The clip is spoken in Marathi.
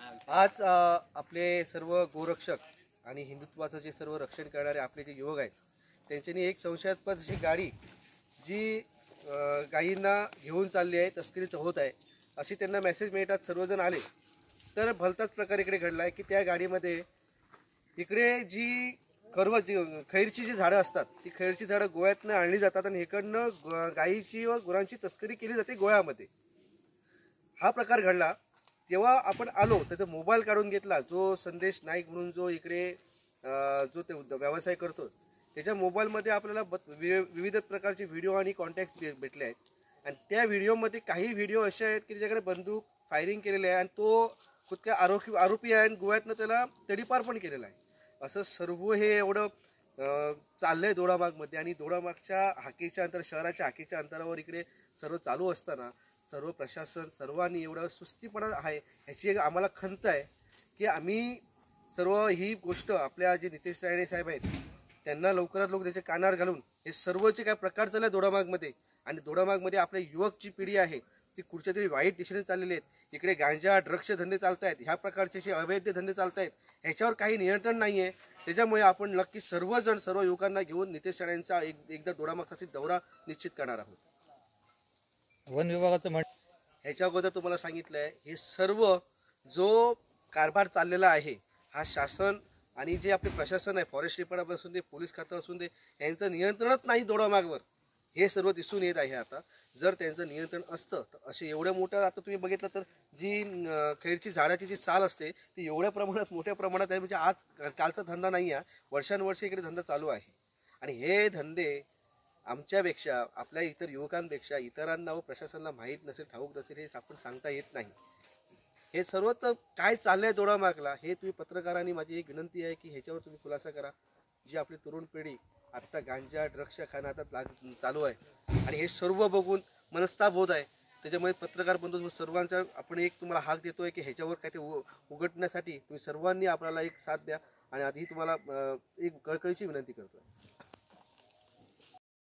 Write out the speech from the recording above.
आज आपले सर्व गोरक्षक आणि हिंदुत्वाचं जे सर्व रक्षण करणारे आपले जे युवक आहेत त्यांच्यानी एक संशयास्पद अशी गाडी जी गायींना घेऊन चालली आहे, तस्करीचं होत आहे अशी त्यांना मेसेज मिळतात. सर्वजण आले तर भलताच प्रकार इकडे घडला आहे की त्या गाडीमध्ये इकडे जी खैरची जी झाडं असतात ती खैरची झाडं गोव्यातनं आणली जातात आणि इकडनं गायीची व गुरांची तस्करी केली जाते गोव्यामध्ये. हा प्रकार घडला. जेव्हा आपण आलो त्याचा मोबाईल काढून घेतला, जो संदेश नाईक म्हणून जो इकडे जो ते व्यवसाय करतो त्याच्या मोबाईलमध्ये आपल्याला विविध प्रकारचे व्हिडिओ आणि कॉन्टॅक्ट भेटले आहेत. आणि त्या व्हिडिओमध्ये काही व्हिडिओ असे आहेत की त्याच्याकडे बंदूक फायरिंग केलेले आहे आणि तो खुद आरोपी आहे आणि गोव्यातनं त्याला तडीपार पण केलेला आहे. असं सर्व हे एवढं चाललं आहे दोडामार्गमध्ये. आणि दोडामार्गच्या हाकेच्या शहराच्या हाकेच्या अंतरावर इकडे सर्व चालू असताना सर्व प्रशासन सर्वांनी एवढं सुस्तीपणा आहे ह्याची एक आम्हाला खंत आहे की आम्ही सर्व ही गोष्ट आपल्या जे नितेश राणे साहेब आहेत त्यांना लवकरात लवकर त्याच्या कानावर घालून हे सर्वचे काय प्रकार चालले दोडामार्गमध्ये. आणि दोडामार्गमध्ये आपल्या युवकची पिढी आहे ती कुठच्या तरी वाईट दिशेने चाललेली आहेत. इकडे गांजा ड्रग्सचे धंदे चालत आहेत, ह्या प्रकारचे जे अवैध धंदे चालत आहेत ह्याच्यावर काही नियंत्रण नाही आहे. त्याच्यामुळे आपण नक्की सर्वजण सर्व युवकांना घेऊन नितेश राणेंचा एकदा दोडामार्गसाठी दौरा निश्चित करणार आहोत. वन विभागाचं ह्याच्या अगोदर तुम्हाला सांगितलं आहे हे सर्व जो कारभार चाललेला आहे हा शासन आणि जे आपले प्रशासन आहे, फॉरेस्ट डिपार्टमेंट असून दे, पोलीस खातं असून दे, यांचं नियंत्रणच नाही दोडामार्गवर. हे सर्व दिसून येत आहे. आता जर त्यांचं नियंत्रण असतं तर असे एवढ्या मोठ्या, आता तुम्ही बघितलं तर जी खैरची झाडाची जी साल असते ती एवढ्या प्रमाणात मोठ्या प्रमाणात आहे. म्हणजे आज कालचा धंदा नाही आहे, वर्षानुवर्षे इकडे धंदा चालू आहे. आणि हे धंदे आमच्यापेक्षा आपल्या इतर युवकांपेक्षा इतरांना व प्रशासनाला माहीत नसेल, ठाऊक नसेल, हे आपण सांगता येत नाही. हे सर्व तर काय चाललं आहे दोडामार्गला हे तुम्ही पत्रकारांनी, माझी एक विनंती आहे की ह्याच्यावर तुम्ही खुलासा करा. जी आपली तरुण पिढी आत्ता गांजा ड्रग्सच्या खाण्यात चालू आहे आणि हे सर्व बघून मनस्ताप होत आहे. त्याच्यामुळे पत्रकार बंधू सर्वांचा आपण एक तुम्हाला हाक देतोय की ह्याच्यावर काय ते उघडण्यासाठी तुम्ही सर्वांनी आपल्याला एक साथ द्या. आणि आधी तुम्हाला एक कळकळीची विनंती करतोय.